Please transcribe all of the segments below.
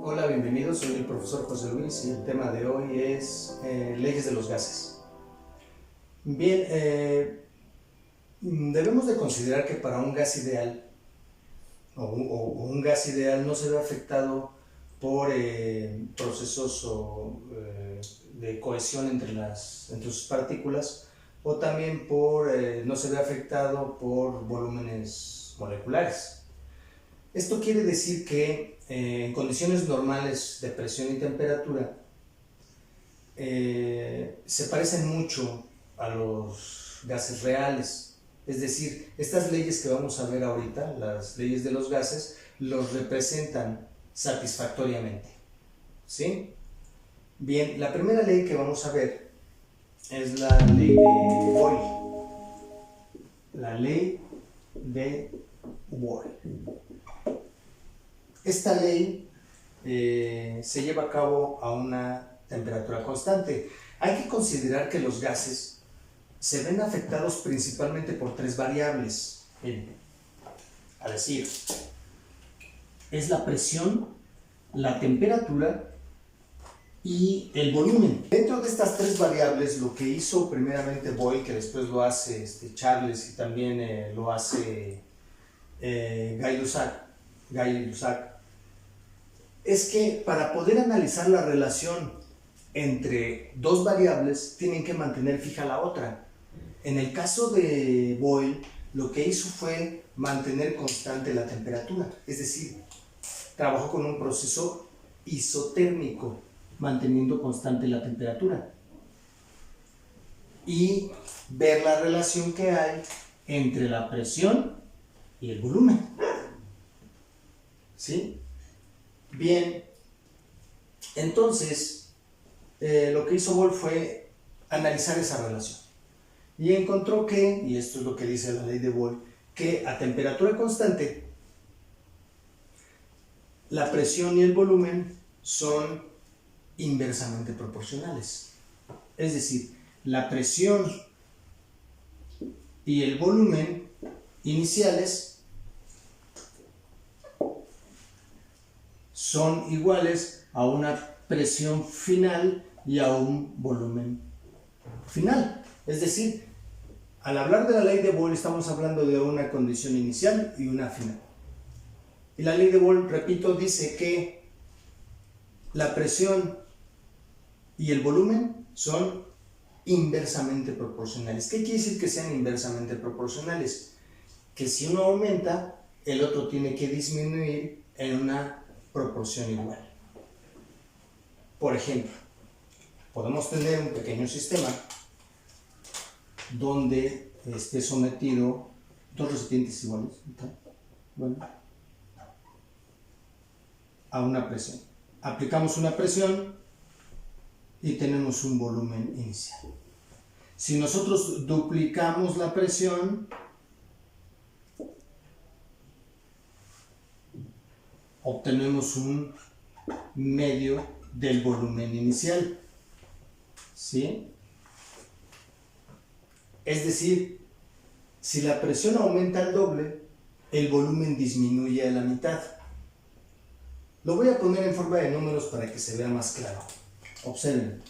Hola, bienvenidos, soy el profesor José Luis y el tema de hoy es leyes de los gases. Bien, debemos de considerar que para un gas ideal o un gas ideal no se ve afectado por procesos de cohesión entre sus partículas, o también no se ve afectado por volúmenes moleculares. Esto quiere decir que en condiciones normales de presión y temperatura se parecen mucho a los gases reales. Es decir, estas leyes que vamos a ver ahorita, las leyes de los gases, los representan satisfactoriamente. ¿Sí? Bien, la primera ley que vamos a ver es la ley de Boyle. La ley de Boyle. Esta ley se lleva a cabo a una temperatura constante. Hay que considerar que los gases se ven afectados principalmente por tres variables. A decir, es la presión, la temperatura y el volumen. Dentro de estas tres variables, lo que hizo primeramente Boyle, que después lo hace Charles y también lo hace Gay-Lussac, es que para poder analizar la relación entre dos variables tienen que mantener fija la otra. En el caso de Boyle, lo que hizo fue mantener constante la temperatura, es decir, trabajó con un proceso isotérmico, manteniendo constante la temperatura, y ver la relación que hay entre la presión y el volumen. ¿Sí? Bien, entonces lo que hizo Boyle fue analizar esa relación y encontró que, y esto es lo que dice la ley de Boyle, que a temperatura constante la presión y el volumen son inversamente proporcionales. Es decir, la presión y el volumen iniciales son iguales a una presión final y a un volumen final. Es decir, al hablar de la ley de Boyle estamos hablando de una condición inicial y una final. Y la ley de Boyle, repito, dice que la presión y el volumen son inversamente proporcionales. ¿Qué quiere decir que sean inversamente proporcionales? Que si uno aumenta, el otro tiene que disminuir en una proporción igual. Por ejemplo, podemos tener un pequeño sistema donde esté sometido dos recipientes iguales, bueno, a una presión. Aplicamos una presión y tenemos un volumen inicial. Si nosotros duplicamos la presión, obtenemos un medio del volumen inicial. ¿Sí? Es decir, si la presión aumenta al doble, el volumen disminuye a la mitad. Lo voy a poner en forma de números para que se vea más claro. Observen.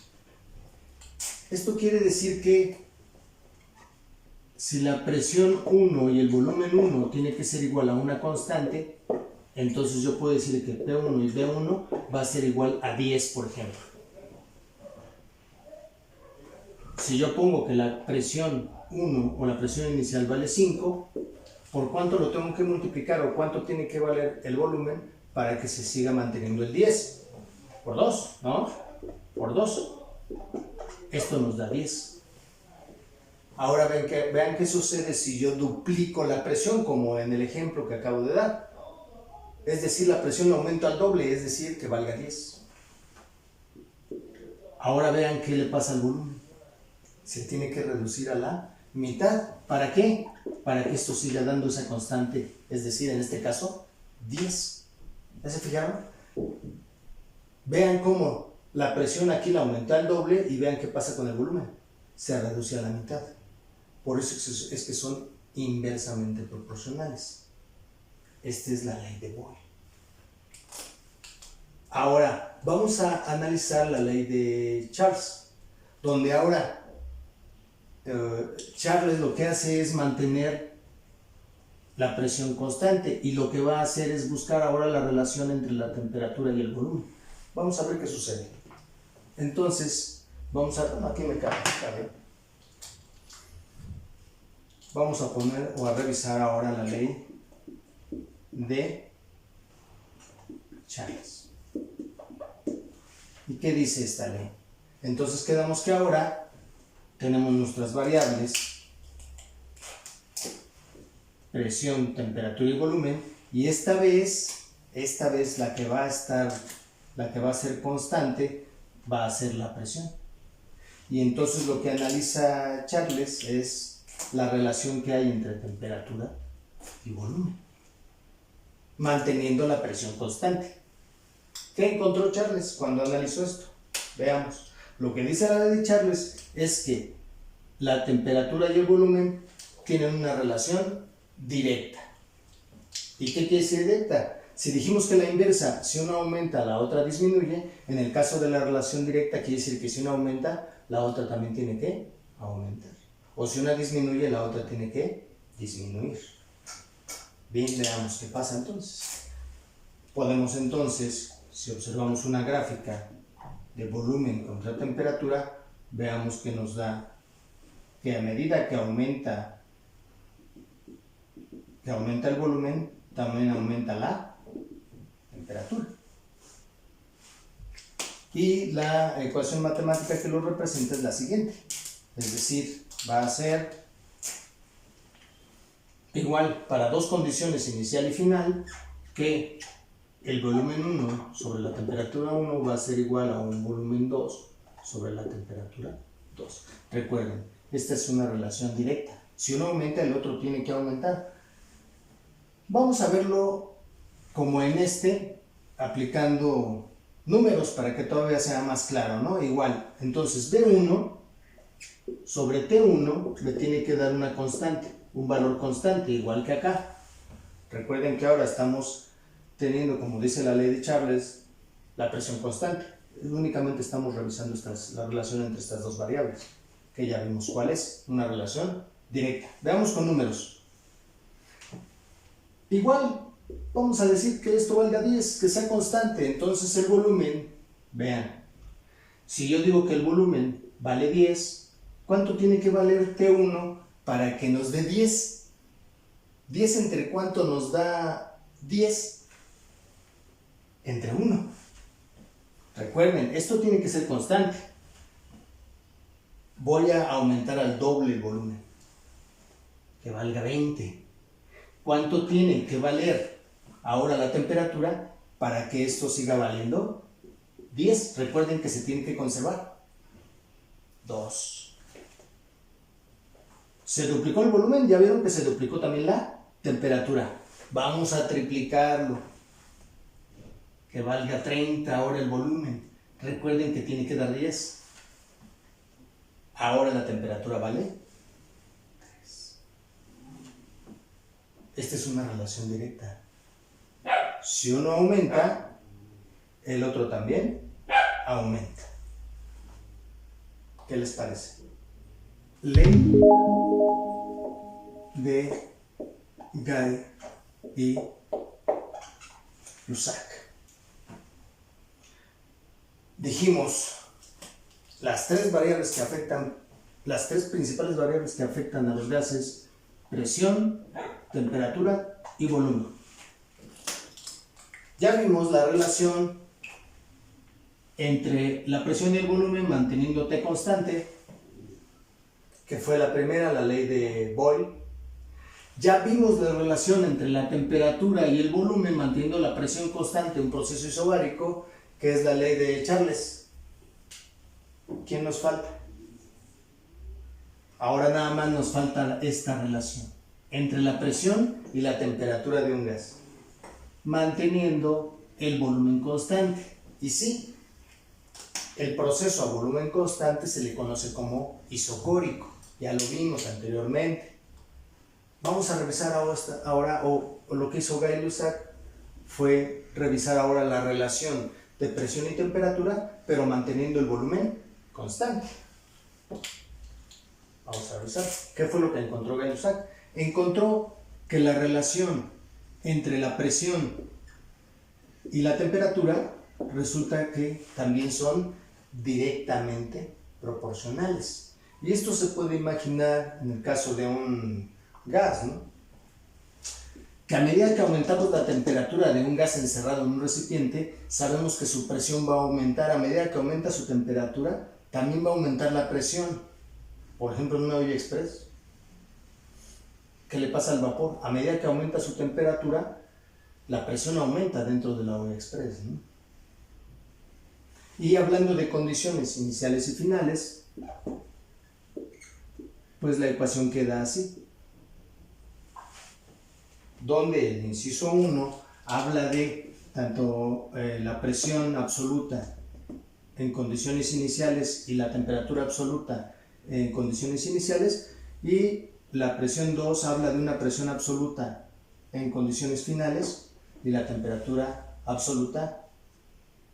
Esto quiere decir que si la presión 1 y el volumen 1 tiene que ser igual a una constante, entonces yo puedo decir que P1 y B1 va a ser igual a 10, por ejemplo. Si yo pongo que la presión 1 o la presión inicial vale 5, ¿por cuánto lo tengo que multiplicar o cuánto tiene que valer el volumen para que se siga manteniendo el 10? Por 2, ¿no? Por 2. Esto nos da 10. Ahora vean qué sucede si yo duplico la presión, como en el ejemplo que acabo de dar. Es decir, la presión aumenta al doble, es decir, que valga 10. Ahora vean qué le pasa al volumen. Se tiene que reducir a la mitad. ¿Para qué? Para que esto siga dando esa constante, es decir, en este caso, 10. ¿Ya se fijaron? Vean cómo la presión aquí la aumenta al doble y vean qué pasa con el volumen. Se reduce a la mitad. Por eso es que son inversamente proporcionales. Esta es la ley de Boyle. Ahora, vamos a analizar la ley de Charles, donde ahora Charles lo que hace es mantener la presión constante y lo que va a hacer es buscar ahora la relación entre la temperatura y el volumen. Vamos a ver qué sucede. Entonces, aquí me cabe. Vamos a poner o a revisar ahora la ley de Charles. ¿Y qué dice esta ley? Entonces quedamos que ahora tenemos nuestras variables, presión, temperatura y volumen, y esta vez la que va a ser constante va a ser la presión. Y entonces lo que analiza Charles es la relación que hay entre temperatura y volumen, manteniendo la presión constante. ¿Qué encontró Charles cuando analizó esto? Veamos. Lo que dice la ley de Charles es que la temperatura y el volumen tienen una relación directa. ¿Y qué quiere decir directa? Si dijimos que la inversa, si una aumenta, la otra disminuye, en el caso de la relación directa quiere decir que si una aumenta, la otra también tiene que aumentar. O si una disminuye, la otra tiene que disminuir. Bien, veamos qué pasa entonces. Podemos entonces, si observamos una gráfica de volumen contra temperatura, veamos que nos da que a medida que aumenta el volumen, también aumenta la temperatura. Y la ecuación matemática que lo representa es la siguiente. Es decir, va a ser igual para dos condiciones inicial y final, que el volumen 1 sobre la temperatura 1 va a ser igual a un volumen 2 sobre la temperatura 2. Recuerden, esta es una relación directa. Si uno aumenta, el otro tiene que aumentar. Vamos a verlo como en aplicando números para que todavía sea más claro, ¿no? Igual, entonces B1 sobre T1 le tiene que dar una constante, un valor constante, igual que acá. Recuerden que ahora estamos teniendo, como dice la ley de Charles, la presión constante. Únicamente estamos revisando la relación entre estas dos variables, que ya vimos cuál es, una relación directa. Veamos con números. Igual, vamos a decir que esto valga 10, que sea constante. Entonces el volumen, vean, si yo digo que el volumen vale 10, ¿cuánto tiene que valer T1 para que nos dé 10? 10 entre cuánto nos da 10? Entre 1. Recuerden, esto tiene que ser constante. Voy a aumentar al doble el volumen, que valga 20. ¿Cuánto tiene que valer ahora la temperatura para que esto siga valiendo 10? Recuerden que se tiene que conservar 2. Se duplicó el volumen, ya vieron que se duplicó también la temperatura. Vamos a triplicarlo, que valga 30 ahora el volumen. Recuerden que tiene que dar 10. Ahora la temperatura vale 3. Esta es una relación directa. Si uno aumenta, el otro también aumenta. ¿Qué les parece? Ley de Guy y Lussac. Dijimos las tres principales variables que afectan a los gases: presión, temperatura y volumen. Ya vimos la relación entre la presión y el volumen manteniendo T constante, que fue la primera, la ley de Boyle. Ya vimos la relación entre la temperatura y el volumen manteniendo la presión constante, un proceso isobárico, que es la ley de Charles. ¿Quién nos falta? Ahora nada más nos falta esta relación entre la presión y la temperatura de un gas, manteniendo el volumen constante. Y sí, el proceso a volumen constante se le conoce como isocórico. Ya lo vimos anteriormente. Vamos a revisar ahora o lo que hizo Gay-Lussac fue revisar ahora la relación de presión y temperatura, pero manteniendo el volumen constante. Vamos a revisar. ¿Qué fue lo que encontró Gay-Lussac? Encontró que la relación entre la presión y la temperatura resulta que también son directamente proporcionales. Y esto se puede imaginar en el caso de un gas, ¿no? Que a medida que aumentamos la temperatura de un gas encerrado en un recipiente, sabemos que su presión va a aumentar. A medida que aumenta su temperatura, también va a aumentar la presión. Por ejemplo, en una olla express, ¿qué le pasa al vapor? A medida que aumenta su temperatura, la presión aumenta dentro de la olla express, ¿no? Y hablando de condiciones iniciales y finales, pues la ecuación queda así, donde el inciso 1 habla de tanto la presión absoluta en condiciones iniciales y la temperatura absoluta en condiciones iniciales, y la presión 2 habla de una presión absoluta en condiciones finales y la temperatura absoluta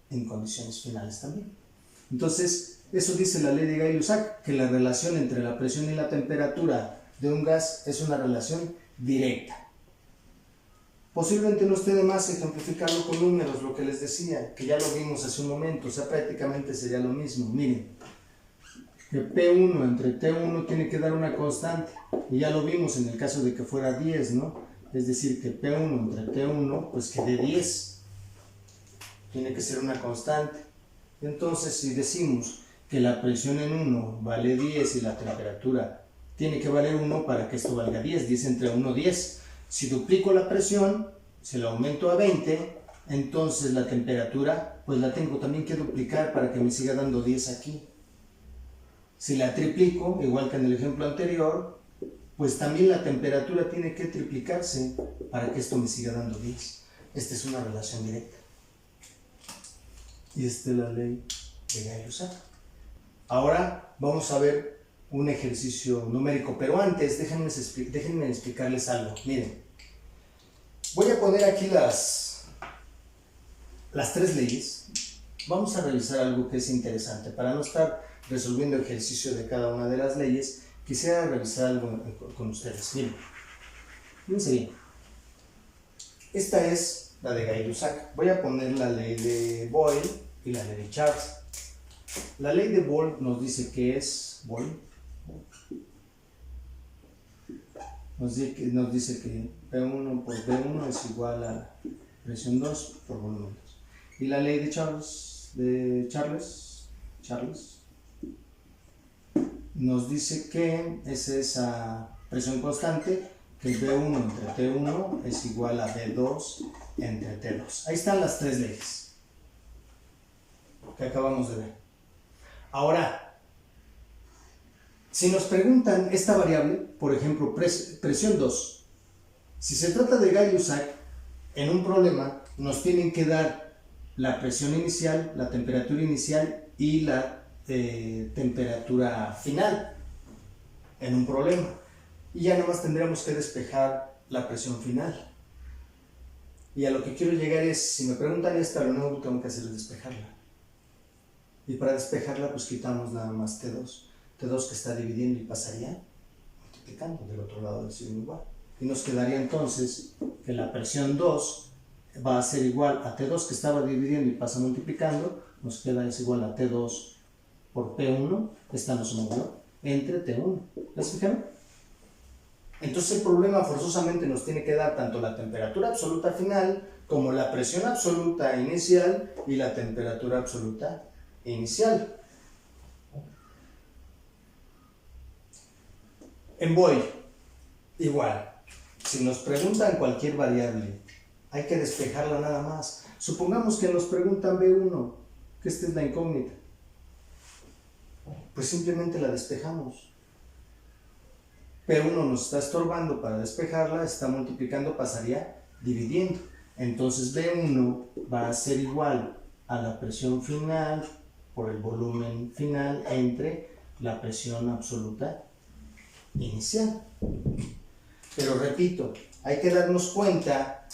en condiciones finales también. Entonces, eso dice la ley de Gay-Lussac, que la relación entre la presión y la temperatura de un gas es una relación directa. Posiblemente no esté de más ejemplificarlo con números, lo que les decía, que ya lo vimos hace un momento, o sea, prácticamente sería lo mismo. Miren, que P1 entre T1 tiene que dar una constante, y ya lo vimos en el caso de que fuera 10, ¿no? Es decir, que P1 entre T1, pues que dé 10. Tiene que ser una constante. Entonces, si decimos que la presión en 1 vale 10 y la temperatura tiene que valer 1 para que esto valga 10, 10 entre 1, 10. Si duplico la presión, si la aumento a 20, entonces la temperatura, pues la tengo también que duplicar para que me siga dando 10 aquí. Si la triplico, igual que en el ejemplo anterior, pues también la temperatura tiene que triplicarse para que esto me siga dando 10. Esta es una relación directa. Y esta es la ley de Gay-Lussac. Ahora vamos a ver un ejercicio numérico, pero antes déjenme explicarles algo. Miren, voy a poner aquí las tres leyes. Vamos a revisar algo que es interesante. Para no estar resolviendo ejercicio de cada una de las leyes, quisiera revisar algo con ustedes. Miren, fíjense bien. Esta es la de Gay-Lussac. Voy a poner la ley de Boyle y la ley de Charles. La ley de Boyle nos dice que es Boyle. Nos dice que P1 por B1 es igual a presión 2 por volumen 2. Y la ley de Charles nos dice que es esa presión constante, que B1 entre T1 es igual a B2 entre T2. Ahí están las tres leyes que acabamos de ver. Ahora, si nos preguntan esta variable, por ejemplo, presión 2, si se trata de Gay-Lussac, en un problema nos tienen que dar la presión inicial, la temperatura inicial y la temperatura final en un problema. Y ya nada más tendríamos que despejar la presión final. Y a lo que quiero llegar es, si me preguntan esta, lo único que tengo que hacer es despejarla. Y para despejarla, pues quitamos nada más T2. T2 que está dividiendo y pasaría multiplicando del otro lado del signo igual. Y nos quedaría entonces que la presión 2 va a ser igual a T2 que estaba dividiendo y pasa multiplicando. Nos queda es igual a T2 por P1, esta nos movió, entre T1. ¿Les fijaron? Entonces el problema forzosamente nos tiene que dar tanto la temperatura absoluta final como la presión absoluta inicial y la temperatura absoluta inicial. En Boyle, igual, si nos preguntan cualquier variable, hay que despejarla nada más. Supongamos que nos preguntan B1, que esta es la incógnita. Pues simplemente la despejamos. P1 nos está estorbando para despejarla, está multiplicando, pasaría dividiendo. Entonces B1 va a ser igual a la presión final por el volumen final entre la presión absoluta inicial. Pero repito, hay que darnos cuenta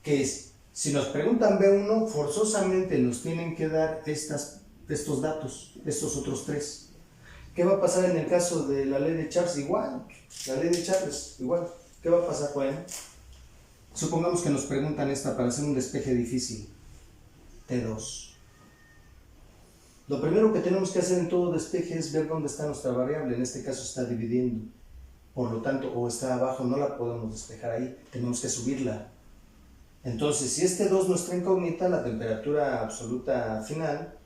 que si nos preguntan B1, forzosamente nos tienen que dar estos datos, estos otros tres. ¿Qué va a pasar en el caso de la ley de Charles? Igual, la ley de Charles, igual. ¿Qué va a pasar? Bueno, supongamos que nos preguntan esta para hacer un despeje difícil, T2. Lo primero que tenemos que hacer en todo despeje es ver dónde está nuestra variable, en este caso está dividiendo. Por lo tanto, o está abajo, no la podemos despejar ahí, tenemos que subirla. Entonces, si este 2 nuestra incógnita, la temperatura absoluta final,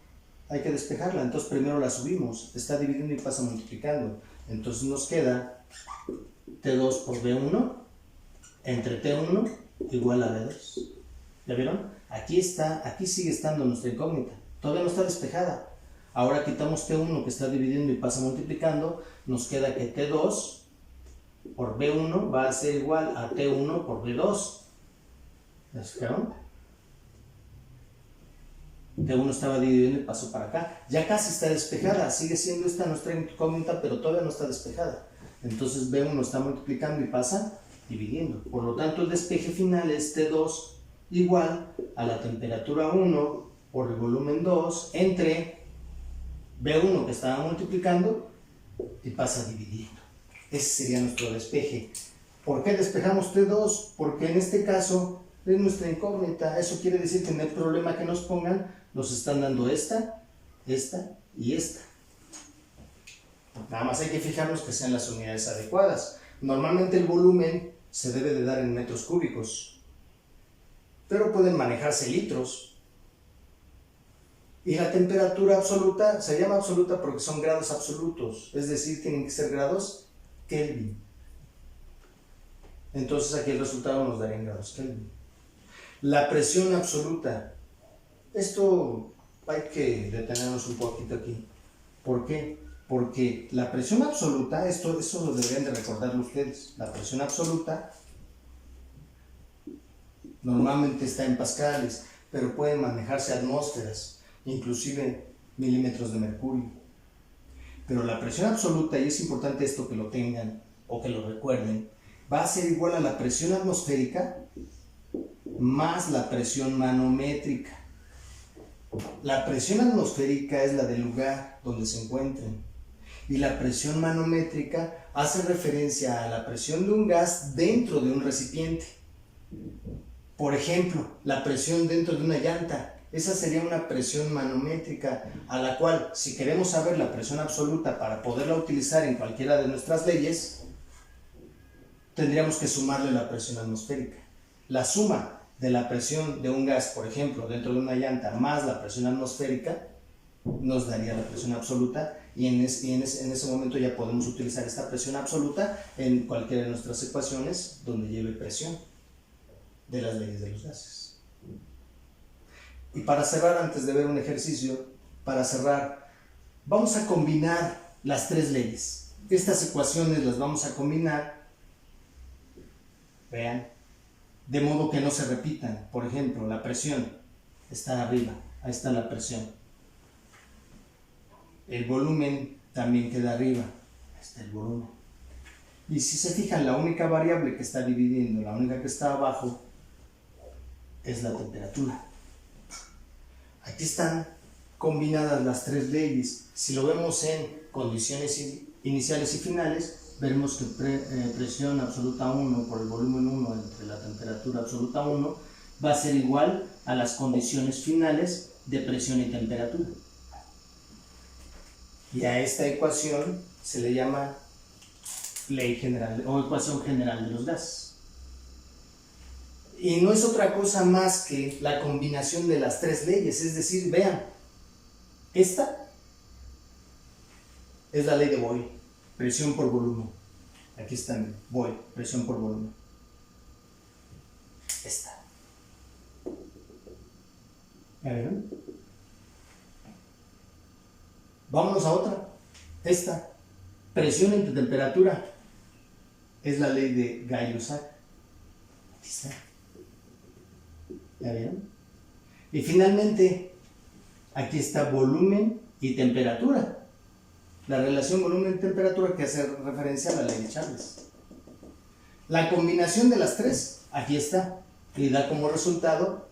hay que despejarla. Entonces, primero la subimos, está dividiendo y pasa multiplicando. Entonces, nos queda T2 por B1 entre T1 igual a B2. ¿Ya vieron? Aquí sigue estando nuestra incógnita, todavía no está despejada. Ahora quitamos T1 que está dividiendo y pasa multiplicando, nos queda que T2 por B1 va a ser igual a T1 por B2. ¿Ya se fijaron? T1 estaba dividiendo y pasó para acá. Ya casi está despejada, sigue siendo esta nuestra incógnita, pero todavía no está despejada. Entonces B1 está multiplicando y pasa dividiendo. Por lo tanto, el despeje final es T2 igual a la temperatura 1 por el volumen 2 entre B1 que estaba multiplicando y pasa dividiendo. Ese sería nuestro despeje. ¿Por qué despejamos T2? Porque en este caso es nuestra incógnita. Eso quiere decir que en el problema que nos pongan nos están dando esta y esta. Nada más hay que fijarnos que sean las unidades adecuadas. Normalmente el volumen se debe de dar en metros cúbicos, pero pueden manejarse litros. Y la temperatura absoluta se llama absoluta porque son grados absolutos, es decir, tienen que ser grados Kelvin. Entonces aquí el resultado nos daría en grados Kelvin. La presión absoluta, esto hay que detenernos un poquito aquí. ¿Por qué? Porque la presión absoluta, eso lo deberían de recordarlo ustedes, la presión absoluta normalmente está en pascales, pero pueden manejarse atmósferas, inclusive milímetros de mercurio. Pero la presión absoluta, y es importante esto que lo tengan o que lo recuerden, va a ser igual a la presión atmosférica más la presión manométrica. La presión atmosférica es la del lugar donde se encuentren y la presión manométrica hace referencia a la presión de un gas dentro de un recipiente. Por ejemplo, la presión dentro de una llanta, esa sería una presión manométrica, a la cual, si queremos saber la presión absoluta para poderla utilizar en cualquiera de nuestras leyes, tendríamos que sumarle la presión atmosférica. La suma de la presión de un gas, por ejemplo, dentro de una llanta, más la presión atmosférica, nos daría la presión absoluta, y en ese momento ya podemos utilizar esta presión absoluta en cualquiera de nuestras ecuaciones donde lleve presión de las leyes de los gases. Y para cerrar, antes de ver un ejercicio, para cerrar, vamos a combinar las tres leyes. Estas ecuaciones las vamos a combinar, vean, de modo que no se repitan. Por ejemplo, la presión está arriba, ahí está la presión. El volumen también queda arriba, ahí está el volumen. Y si se fijan, la única variable que está dividiendo, la única que está abajo, es la temperatura. Aquí están combinadas las tres leyes. Si lo vemos en condiciones iniciales y finales, veremos que presión absoluta 1 por el volumen 1 entre la temperatura absoluta 1 va a ser igual a las condiciones finales de presión y temperatura. Y a esta ecuación se le llama ley general o ecuación general de los gases. Y no es otra cosa más que la combinación de las tres leyes, es decir, vean, esta es la ley de Boyle, presión por volumen. Aquí está Boyle, presión por volumen. Esta. ¿Ya vieron? Vámonos a otra. Esta, presión entre temperatura, es la ley de Gay-Lussac. Aquí está. ¿Ya vieron? Y finalmente, aquí está volumen y temperatura. La relación volumen-temperatura que hace referencia a la ley de Charles. La combinación de las tres, aquí está, y da como resultado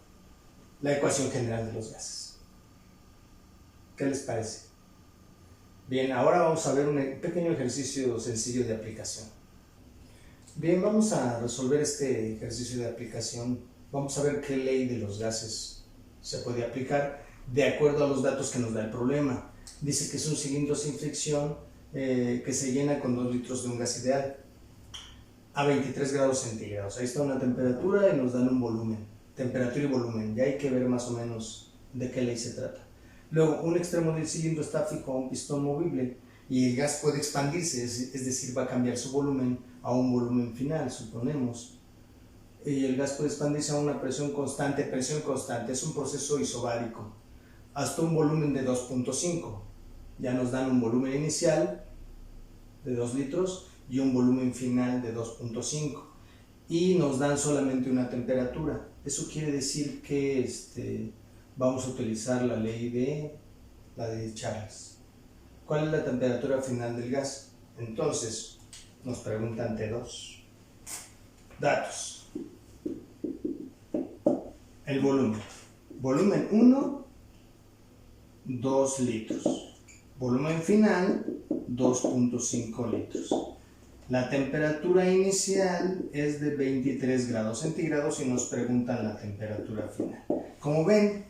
la ecuación general de los gases. ¿Qué les parece? Bien, ahora vamos a ver un pequeño ejercicio sencillo de aplicación. Bien, vamos a resolver este ejercicio de aplicación. Vamos a ver qué ley de los gases se puede aplicar de acuerdo a los datos que nos da el problema. Dice que es un cilindro sin fricción que se llena con 2 litros de un gas ideal a 23 grados centígrados. Ahí está una temperatura y nos dan un volumen. Temperatura y volumen. Ya hay que ver más o menos de qué ley se trata. Luego, un extremo del cilindro está fijo a un pistón movible y el gas puede expandirse, es decir, va a cambiar su volumen a un volumen final, suponemos. Y el gas puede expandirse a una presión constante, es un proceso isobárico, hasta un volumen de 2.5. Ya nos dan un volumen inicial de 2 litros y un volumen final de 2.5. Y nos dan solamente una temperatura. Eso quiere decir que vamos a utilizar la ley de Charles. ¿Cuál es la temperatura final del gas? Entonces, nos preguntan T2. Datos. El volumen. Volumen 1, 2 litros. Volumen final, 2.5 litros. La temperatura inicial es de 23 grados centígrados y nos preguntan la temperatura final. Como ven,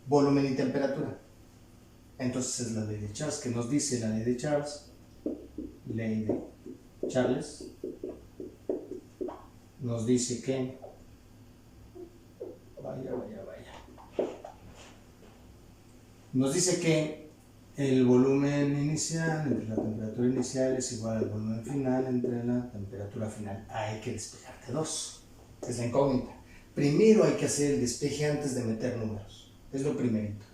volumen y temperatura. Entonces es la ley de Charles. ¿Qué nos dice la ley de Charles? Ley de Charles nos dice que nos dice que el volumen inicial entre la temperatura inicial es igual al volumen final entre la temperatura final. Hay que despejar T2. Es la incógnita. Primero hay que hacer el despeje antes de meter números. Es lo primerito.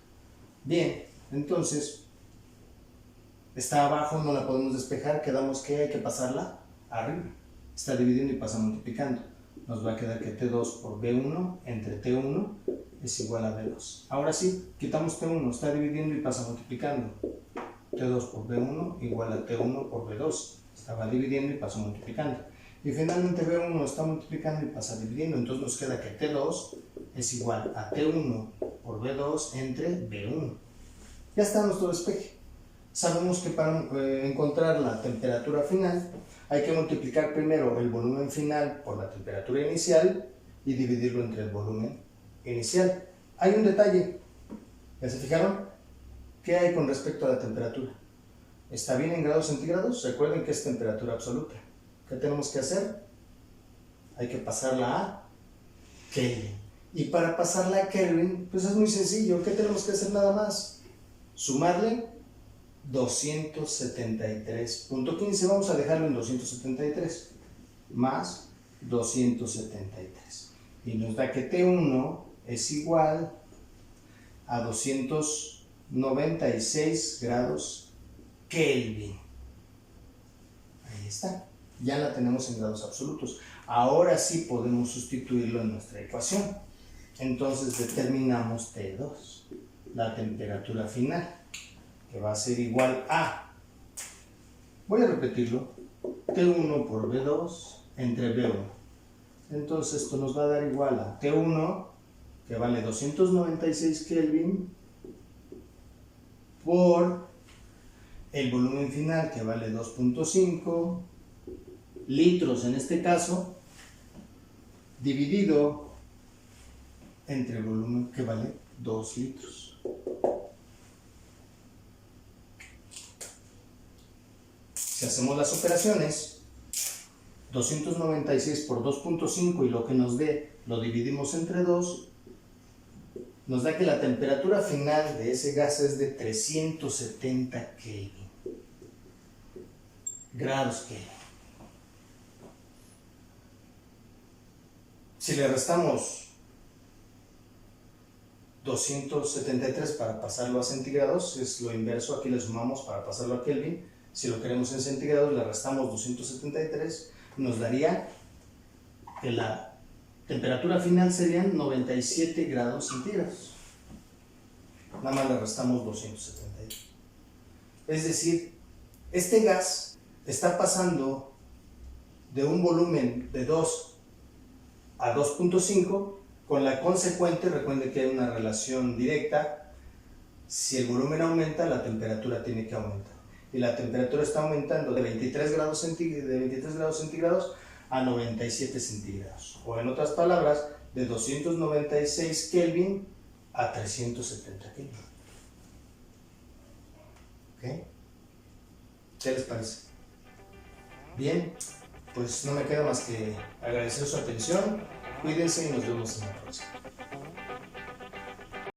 Bien, entonces está abajo, no la podemos despejar. Quedamos que hay que pasarla arriba. Está dividiendo y pasa multiplicando. Nos va a quedar que T2 por B1 entre T1 es igual a B2. Ahora sí, quitamos T1, está dividiendo y pasa multiplicando. T2 por B1 igual a T1 por B2. Estaba dividiendo y pasa multiplicando. Y finalmente B1 está multiplicando y pasa dividiendo. Entonces nos queda que T2 es igual a T1 por B2 entre B1. Ya está nuestro despeje. Sabemos que para encontrar la temperatura final hay que multiplicar primero el volumen final por la temperatura inicial y dividirlo entre el volumen inicial. Hay un detalle. ¿Ya se fijaron? ¿Qué hay con respecto a la temperatura? ¿Está bien en grados centígrados? Recuerden que es temperatura absoluta. ¿Qué tenemos que hacer? Hay que pasarla a Kelvin. Y para pasarla a Kelvin, pues es muy sencillo. ¿Qué tenemos que hacer nada más? Sumarle 273.15, vamos a dejarlo en 273, más 273. Y nos da que T1 es igual a 296 grados Kelvin. Ahí está. Ya la tenemos en grados absolutos. Ahora sí podemos sustituirlo en nuestra ecuación. Entonces determinamos T2, la temperatura final, que va a ser igual a, voy a repetirlo, T1 por B2 entre B1. Entonces esto nos va a dar igual a T1, que vale 296 Kelvin, por el volumen final, que vale 2.5 litros en este caso, dividido entre el volumen, que vale 2 litros. Si hacemos las operaciones, 296 por 2.5 y lo que nos dé lo dividimos entre 2, nos da que la temperatura final de ese gas es de 370 Kelvin. Grados Kelvin. Si le restamos 273 para pasarlo a centígrados, es lo inverso, aquí le sumamos para pasarlo a Kelvin. Si lo queremos en centígrados, le restamos 273, nos daría que la temperatura final serían 97 grados centígrados. Nada más le restamos 273. Es decir, Este gas está pasando de un volumen de 2 a 2.5 con la consecuente, recuerden que hay una relación directa, si el volumen aumenta, la temperatura tiene que aumentar. Y la temperatura está aumentando de 23 grados centígrados a 97 centígrados. O en otras palabras, de 296 Kelvin a 370 Kelvin. ¿Ok? ¿Qué les parece? Bien, pues no me queda más que agradecer su atención. Cuídense y nos vemos en la próxima.